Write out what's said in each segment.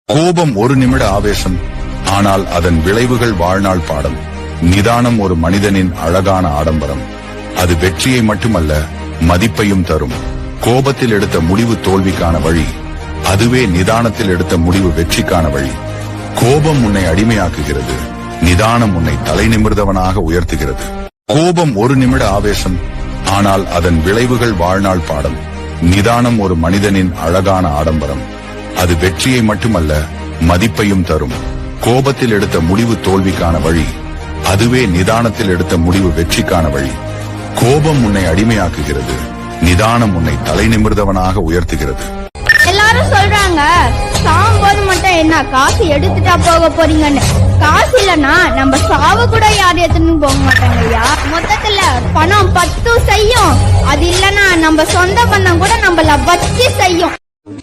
கோபம் ஒரு நிமிட ஆவேசம், ஆனால் அதன் விளைவுகள் வாழ்நாள் பாடம். நிதானம் ஒரு மனிதனின் அழகான ஆடம்பரம். அது வெற்றியை மட்டுமல்ல, மதிப்பையும் தரும். கோபத்தில் எடுத்த முடிவு தோல்விக்கான வழி, அதுவே நிதானத்தில் எடுத்த முடிவு வெற்றிக்கான வழி. கோபம் உன்னை அடிமையாக்குகிறது, நிதானம் உன்னை தலை நிமிர்ந்தவனாக உயர்த்துகிறது. கோபம் ஒரு நிமிட ஆவேசம், ஆனால் அதன் விளைவுகள் வாழ்நாள் பாடம். நிதானம் ஒரு மனிதனின் அழகான ஆடம்பரம். அது வெற்றியை மட்டுமல்ல, மதிப்பையும் தரும். கோபத்தில் எடுத்த முடிவு தோல்விக்கான வழி, அதுவே நிதானத்தில் எடுத்த முடிவு வெற்றிக்கான வழி. கோபம் உன்னை அடிமையாக்குகிறது, நிதானம் உன்னை தலை நிமிர்ந்தவனாக உயர்த்துகிறது. எல்லாரும் சொல்றாங்க சாகும்போது மட்டும் என்ன காசு எடுத்துட்டா போக போறீங்கன்னு. காசு இல்லன்னா நம்ம சாவு கூட யாரும் எடுத்துன்னு போக மாட்டாங்க ஐயா. மொத்தத்துல பணம் 10 செய்யும், அது இல்லன்னா நம்ம சொந்த பணம் கூட நம்மள வச்சு செய்யும்.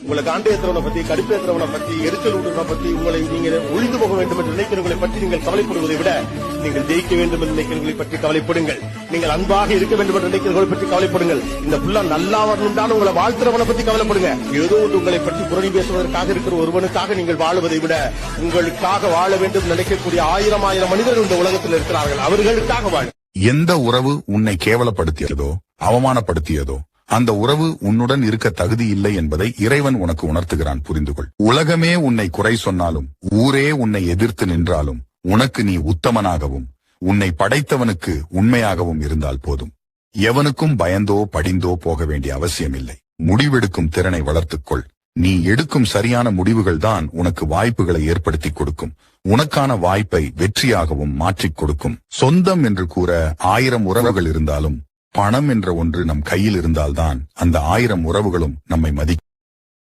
உங்களை காண்டு ஏற்றவனை பத்தி, கடுப்பு ஏற்றவனை பத்தி, எரிச்சல் ஊட்டுவனை பத்தி, உங்களை நீங்கள் ஒழிந்து போக வேண்டும் என்று நினைக்கிறவர்களை பற்றி நீங்கள் கவலைப்படுவதை விட, நீங்கள் ஜெயிக்க வேண்டும் என்று நினைக்கிறவர்களை பற்றி கவலைப்படுங்கள். நீங்கள் அன்பாக இருக்க வேண்டும் என்று நினைக்கிறவர்களை பற்றி கவலைப்படுங்கள். இந்த புள்ள நல்லா வரணும்னு உங்களை வாழ்த்துறவனை பத்தி கவலைப்படுங்க. ஏதோ ஒன்று உங்களை பற்றி புரணி பேசுவதற்காக இருக்கிற ஒருவனுக்காக நீங்கள் வாழுவதை விட, உங்களுக்காக வாழ வேண்டும் நினைக்கக்கூடிய ஆயிரம் மனிதர்கள் இந்த உலகத்தில் இருக்கிறார்கள். அவர்களுக்காக வாழ. எந்த உறவு உன்னை கேவலப்படுத்தியதோ, அவமானப்படுத்தியதோ, அந்த உறவு உன்னுடன் இருக்க தகுதி இல்லை என்பதை இறைவன் உனக்கு உணர்த்துகிறான். புரிந்துகொள். உலகமே உன்னை குறை சொன்னாலும், ஊரே உன்னை எதிர்த்து நின்றாலும், உனக்கு நீ உத்தமனாகவும் உன்னை படைத்தவனுக்கு உண்மையாகவும் இருந்தால் போதும். எவனுக்கும் பயந்தோ படிந்தோ போக வேண்டிய அவசியமில்லை. முடிவெடுக்கும் திறனை வளர்த்துக்கொள். நீ எடுக்கும் சரியான முடிவுகள் தான் உனக்கு வாய்ப்புகளை ஏற்படுத்திக் கொடுக்கும். உனக்கான வாய்ப்பை வெற்றியாகவும் மாற்றிக் கொடுக்கும். சொந்தம் என்று கூற 1000 உறவுகள் இருந்தாலும், பணம் என்ற ஒன்று நம் கையில் இருந்தால்தான் அந்த 1000 உறவுகளும் நம்மை மதிக்கும்.